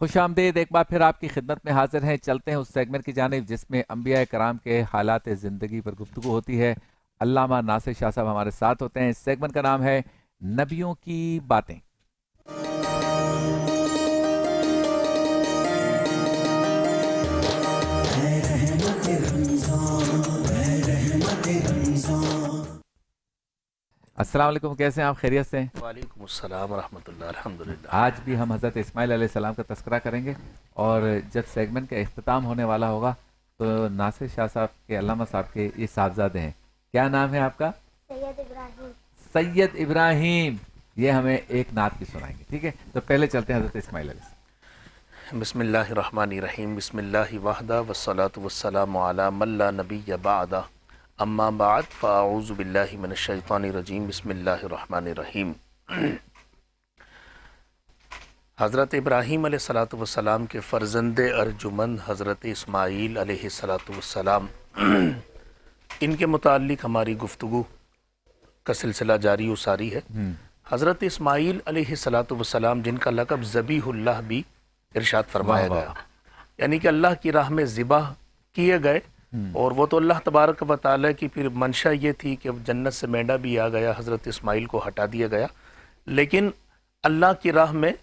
खुश आमदीद, एक बार फिर आपकी खिदमत में हाजिर हैं। चलते हैं उस सेगमेंट की जानिब जिसमें अंबिया कराम के हालात ज़िंदगी पर गुफ्तगू होती है। अल्लामा नासिर शाह साहब हमारे साथ होते हैं। इस सेगमेंट का नाम है नबियों की बातें। अस्सलाम वालेकुम, कैसे हैं आप? खैरियत से हैं? वालेकुम अस्सलाम व रहमतुल्लाह, अल्हम्दुलिल्लाह। आज भी हम हज़रत इस्माइल अलैहिस्सलाम का तस्करा करेंगे और जब सेगमेंट का इख्तिताम होने वाला होगा तो नासिर शाह साहब के, अल्लामा साहब के ये साहबजादे हैं। क्या नाम है आपका? सैयद इब्राहिम। सैयद इब्राहिम। ये हमें एक नात भी सुनाएंगे, ठीक है? तो पहले चलते हैं हज़रत इस्माइल अलैहिस्सलाम। बिस्मिल्लाहिर्रहमानिर्रहीम। बिस्मिल्लाहि वहदा वस्सलातु वस्सलामु अला मन ला नबिय्य बअदा। अम्मा बाद फ़अऊज़ु बिल्लाहि मिनश शैतानिर रजीम। बिस्मिल्लाहिर्रहमानिर्रहीम। हज़रत इब्राहीम अलैहिस्सलातु वस्सलाम के फ़र्ज़ंद अर्जुमंद हज़रत इस्माईल अलैहिस्सलातु वस्सलाम, इनके मुताल्लिक़ हमारी गुफ्तगू का सिलसिला जारी व सारी है। हज़रत इस्माईल अलैहिस्सलातु वस्सलाम, जिनका लक़ब ज़बीहुल्लाह भी इरशाद फरमाया गया, यानी कि अल्लाह की राह में ज़िबाह किए गए। और वो तो अल्लाह तबारक व तआला की फिर मंशा ये थी कि जन्नत से मेंढा भी आ गया, हज़रत इस्माईल को हटा दिया गया, लेकिन अल्लाह की राह में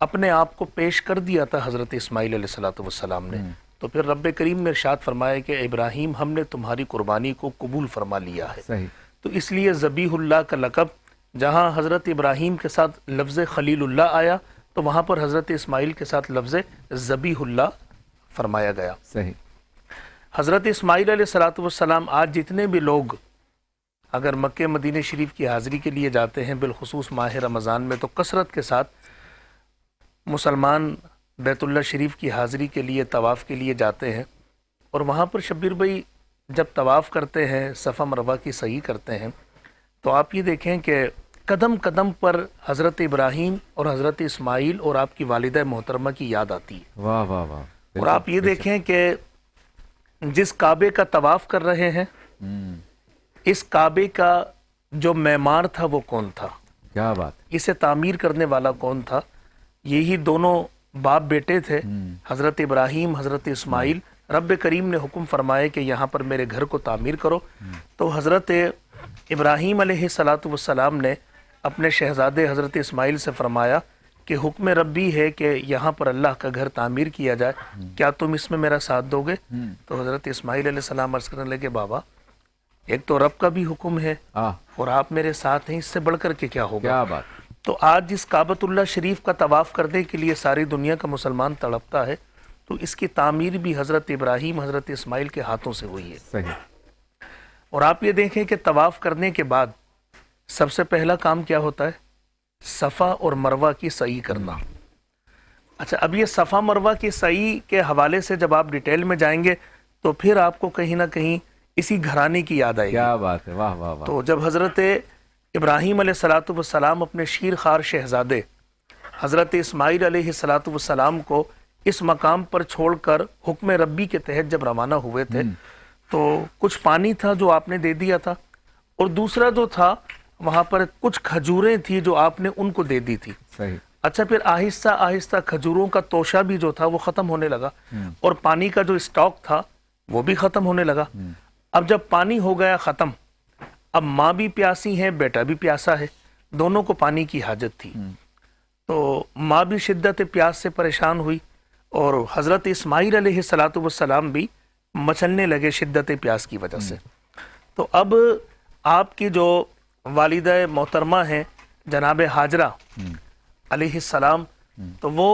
अपने आप को पेश कर दिया था हज़रत इस्माईल अलैहिस्सलातु वस्सलाम ने। तो फिर रब्ब करीम ने इरशाद फरमाया कि इब्राहीम, हमने तुम्हारी कुर्बानी को कबूल फरमा लिया है। सही। तो इसलिए ज़बीहुल्लाह का लक़ब, जहाँ हज़रत इब्राहीम के साथ लफ्ज़ खलीलुल्लाह आया तो वहाँ पर हज़रत इस्माईल के साथ लफ्ज़ ज़बीहुल्लाह फरमाया गया। सही। हज़रत इस्माईल अलैहिस्सलातु वस्सलाम, आज जितने भी लोग अगर मक्के मदीने शरीफ की हाज़िरी के लिए जाते हैं, बिलखुसूस माह रमज़ान में, तो कसरत के साथ मुसलमान बैतुल्लाह शरीफ की हाज़िरी के लिए, तवाफ़ के लिए जाते हैं। और वहाँ पर शब्बीर भाई जब तवाफ़ करते हैं, सफ़ा मरवा की सही करते हैं, तो आप ये देखें कि कदम कदम पर हज़रत इब्राहीम और हज़रत इस्माईल और आपकी वालिदा मोहतरमा की याद आती है। वाह वाह वाह। और आप ये देखें कि जिस काबे का तवाफ़ कर रहे हैं, इस काबे का जो मेमार था वो कौन था? क्या बात। इसे तामीर करने वाला कौन था? यही दोनों बाप बेटे थे, हज़रत इब्राहीम, हज़रत इस्माईल। रब्ब करीम ने हुक्म फरमाया कि यहाँ पर मेरे घर को तामीर करो। तो हज़रत इब्राहीम अलैहिस्सलातु वस्सलाम ने अपने शहज़ादे हज़रत इस्माईल से फरमाया कि हुक्म रब्बी है कि यहाँ पर अल्लाह का घर तामीर किया जाए, क्या तुम इसमें मेरा साथ दोगे? तो हज़रत इस्माईल अलैहिस्सलाम अर्ज़ करने लगे, बाबा, एक तो रब का भी हुक्म है और आप मेरे साथ हैं, इससे बढ़कर के क्या होगा? क्या बात। तो आज इस काबतुल्लाह शरीफ का तवाफ़ करने के लिए सारी दुनिया का मुसलमान तड़पता है। तो इसकी तामीर भी हज़रत इब्राहीम, हज़रत इस्माईल के हाथों से हुई है। सही। और आप ये देखें कि तवाफ़ करने के बाद सबसे पहला काम क्या होता है? सफ़ा और मरवा की सही करना। अच्छा, अब ये सफ़ा मरवा की सही के हवाले से जब आप डिटेल में जाएंगे तो फिर आपको कहीं ना कहीं इसी घराने की याद आएगी। क्या बात है, वाह वाह वाह। तो जब हज़रत इब्राहीम अलैहिस्सलातु वस्सलाम अपने शीर खार शहज़ादे हज़रत इस्माईल अलैहिस्सलातु वस्सलाम को इस मकाम पर छोड़कर हुक्म रब्बी के तहत जब रवाना हुए थे, तो कुछ पानी था जो आपने दे दिया था, और दूसरा जो था वहाँ पर कुछ खजूरें थी जो आपने उनको दे दी थी। सही। अच्छा, फिर आहिस्ता आहिस्ता खजूरों का तोशा भी जो था वो ख़त्म होने लगा और पानी का जो स्टॉक था वो भी ख़त्म होने लगा। अब जब पानी हो गया ख़त्म, अब माँ भी प्यासी है, बेटा भी प्यासा है, दोनों को पानी की हाजत थी। तो माँ भी शिद्दत प्यास से परेशान हुई और हज़रत इस्माईल अलैहिस्सलातु वस्सलाम भी मचलने लगे शिद्दत प्यास की वजह से। तो अब आपकी जो वालिदा मोहतरमा हैं जनाब हाजरा अलैहिस्सलाम, तो वो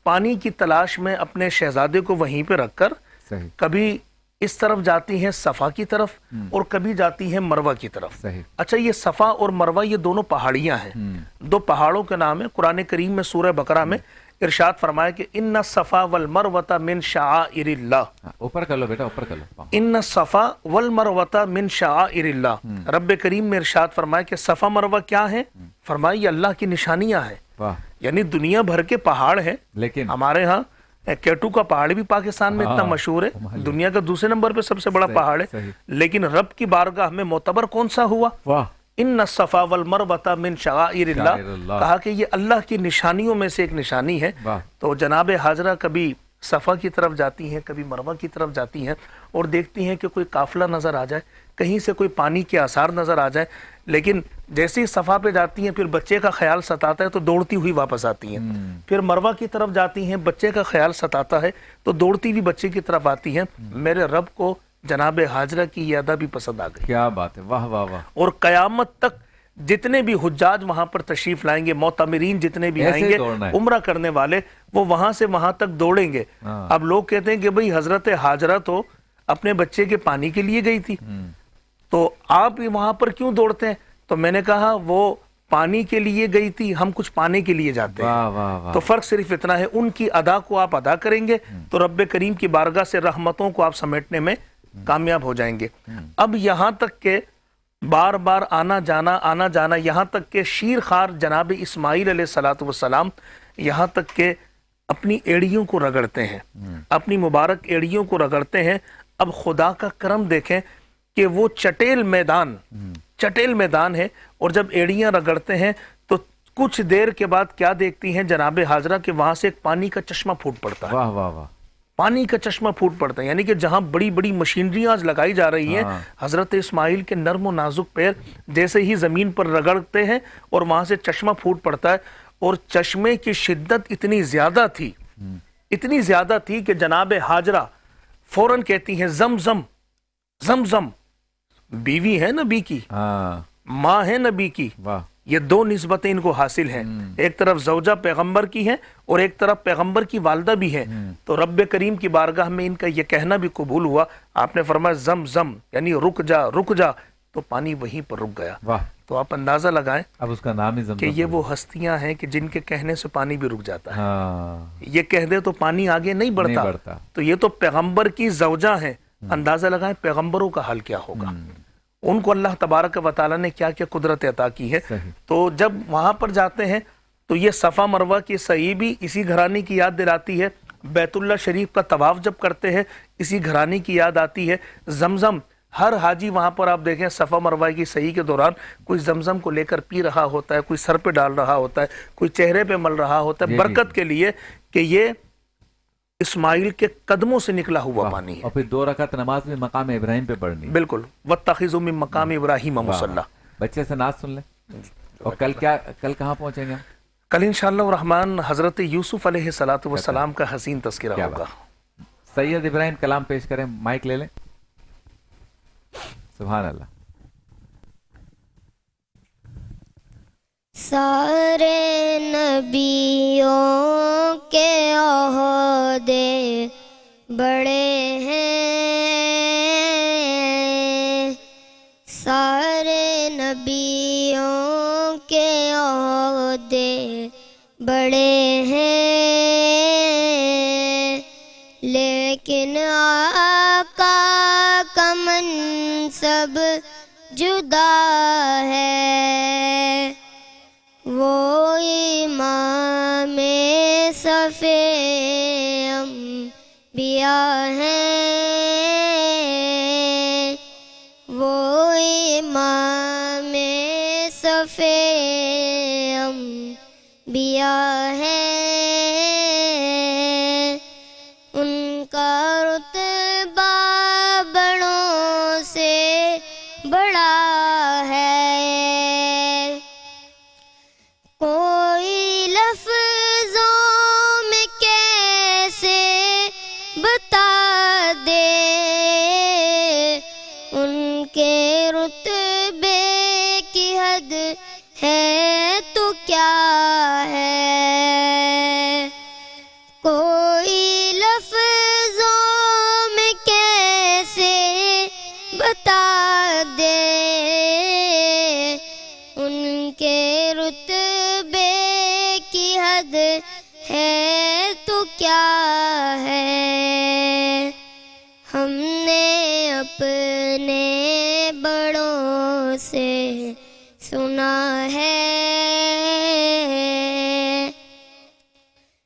पानी की तलाश में अपने शहजादे को वहीं पे रखकर कभी इस तरफ जाती हैं सफ़ा की तरफ और कभी जाती हैं मरवा की तरफ। अच्छा, ये सफ़ा और मरवा ये दोनों पहाड़ियाँ हैं, दो पहाड़ों के नाम है। कुरान करीम में सूरह बकरा में इरशाद फरमाया कि इन्ना सफ़ा वल मरवता मिन शाइरिल्लाह। ऊपर कर लो बेटा, ऊपर कर लो। इन्ना सफ़ा वल मरवता मिन शाइरिल्लाह। रब्ब करीम ने इरशाद फरमाया कि सफ़ा मरवा क्या है? फरमाया ये अल्लाह की निशानियां हैं। यानी दुनिया भर के पहाड़ हैं, लेकिन हमारे यहाँ केटू का पहाड़ भी पाकिस्तान में इतना मशहूर है, दुनिया का दूसरे नंबर पे सबसे बड़ा पहाड़ है, लेकिन रब की बारगाह में मोतबर कौन सा हुआ? इन सफ़ा वल मरवता मिन शआइरिल्लाह, शाइरुल्लाह। कहा कि ये अल्लाह की निशानियों में से एक निशानी है। वाह। तो जनाब हाजरा कभी सफ़ा की तरफ जाती हैं, कभी मरवा की तरफ जाती हैं और देखती हैं कि कोई काफिला नज़र आ जाए, कहीं से कोई पानी के आसार नज़र आ जाए, लेकिन जैसे ही सफ़ा पे जाती हैं फिर बच्चे का ख्याल सताता है तो दौड़ती हुई वापस आती हैं। फिर मरवा की तरफ जाती हैं, बच्चे का ख्याल सताता है तो दौड़ती हुई बच्चे की तरफ आती हैं। मेरे रब को जनाब हाजरा की ये अदा भी पसंद आ गई। क्या बात है, वाह वाह वाह। और कयामत तक जितने भी हुज्जाज वहां पर तशरीफ लाएंगे, मोतमिरीन जितने भी ऐसे ही आएंगे दौड़ना है। उम्रा करने वाले, वो वहां से वहां तक दौड़ेंगे। हाँ। अब लोग कहते हैं कि भाई हजरत हाजरा तो अपने बच्चे के पानी के लिए गई थी, तो आप वहां पर क्यों दौड़ते हैं? तो मैंने कहा वो पानी के लिए गई थी, हम कुछ पाने के लिए जाते वाह हैं। वाह वाह। तो फर्क सिर्फ इतना है, उनकी अदा को आप अदा करेंगे तो रब्बे करीम की बारगाह से रहमतों को आप समेटने में कामयाब हो जाएंगे। अब यहां तक के बार बार आना जाना, यहाँ तक के शीर खार जनाब इस्माइल अलैहिस्सलातु वस्सलाम यहाँ तक के अपनी एड़ियों को रगड़ते हैं, अपनी मुबारक एड़ियों को रगड़ते हैं। अब खुदा का करम देखें कि वो चटेल मैदान है और जब एड़ियां रगड़ते हैं तो कुछ देर के बाद क्या देखती हैं जनाब हाजरा के वहां से एक पानी का चश्मा फूट पड़ता है। वाह वाह वाह। पानी का चश्मा फूट पड़ता है, यानी कि जहां बड़ी बड़ी मशीनरियां आज लगाई जा रही हैं, हाँ। हजरत इस्माइल के नर्म और नाजुक पैर जैसे ही जमीन पर रगड़ते हैं और वहां से चश्मा फूट पड़ता है। और चश्मे की शिद्दत इतनी ज्यादा थी कि जनाब हाजरा फौरन कहती हैं जमजम जमजम। बीवी है नबी की, हाँ। माँ है नबी की, वाह। ये दो निस्बतें इनको हासिल हैं। एक तरफ जौजा पैगंबर की है और एक तरफ पैगंबर की वालदा भी है। तो रब्बे करीम की बारगाह में इनका ये कहना भी कबूल हुआ। आपने फरमाया जम जम, यानी रुक जा, तो पानी वहीं पर रुक गया। वाह। तो आप अंदाजा लगाएं अब उसका नाम ही कि ज़मज़म ये है। वो हस्तियां हैं कि जिनके कहने से पानी भी रुक जाता है। हाँ। ये कह दे तो पानी आगे नहीं बढ़ता। तो ये तो पैगंबर की जौजा है। अंदाजा लगाएं पैगंबरों का हाल क्या होगा, उनको अल्लाह तबारक व तआला ने क्या क्या कुदरत अता की है। तो जब वहां पर जाते हैं तो ये सफ़ा मरवा की सही भी इसी घराने की याद दिलाती है। बैतुल्ला शरीफ का तवाफ जब करते हैं इसी घराने की याद आती है। जमजम, हर हाजी वहां पर आप देखें सफ़ा मरवा की सही के दौरान कोई जमजम को लेकर पी रहा होता है, कोई सर पे डाल रहा होता है, कोई चेहरे पे मल रहा होता है, बरकत के लिए कि ये इस्माइल के कदमों से निकला हुआ पानी है। और फिर 2 रकात नमाज में मकाम इब्राहिम पे पढ़नी। बिल्कुल, वत्तखिज़ू मिन मकाम इब्राहिम मुसल्ला। बच्चे से नाच सुन ले। और कल कहाँ पहुंचेंगे हम? कल इंशाअल्लाह रहमान हजरत यूसुफ अलैहिस्सलातु वस्सलाम का हसीन तज़किरा होगा। सैयद इब्राहिम कलाम पेश करें, माइक ले लें। सुभान अल्लाह। सारे नबियों के ओहदे बड़े हैं, सारे नबियों के ओहदे बड़े हैं, लेकिन आका का मनसब जुदा है। वो इमाम सफ़े अम्बिया हैं, वो इमाम सफ़े अम्बिया हैं। उनका रुतबा बड़ों से बड़ा है, कोई लफ्ज़ों में कैसे बता दे, उनके रुतबे की हद है तो क्या है। कोई लफ्ज़ों में कैसे बता दे, उनके रुतबे की हद है तो क्या है। हमने अपने बड़ों से सुना है,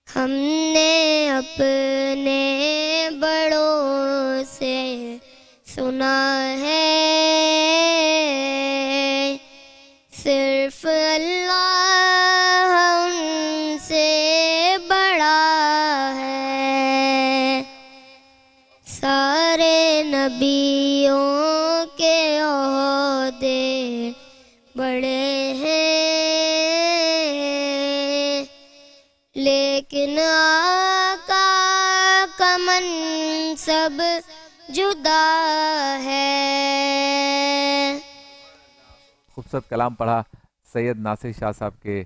हमने अपने बड़ों से सुना है, سارے نبیوں کے عہدے بڑے ہیں، لیکن آقا کا منصب جدا ہے۔ خوبصورت کلام پڑھا سید ناصر شاہ صاحب کے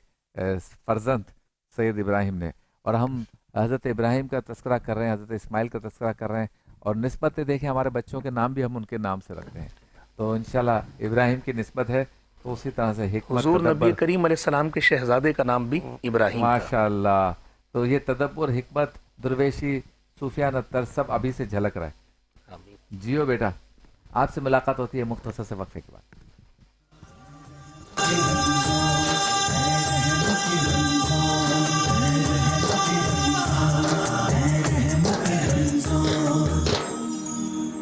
فرزند سید ابراہیم نے، اور ہم حضرت ابراہیم کا تذکرہ کر رہے ہیں، حضرت اسماعیل کا تذکرہ کر رہے ہیں، اور نسبتیں دیکھیں، ہمارے بچوں کے نام بھی ہم ان کے نام سے رکھتے ہیں، تو انشاءاللہ ابراہیم کی نسبت ہے، تو اسی طرح سے حکمت، حضور نبی تدبر، کریم علیہ السلام کے شہزادے کا نام بھی ابراہیم تھا۔ ماشاءاللہ، تو یہ تدبر، حکمت، درویشی، صوفیانہ طرز سب ابھی سے جھلک رہا ہے۔ جیو بیٹا، آپ سے ملاقات ہوتی ہے مختصر سے وقفے کے بعد۔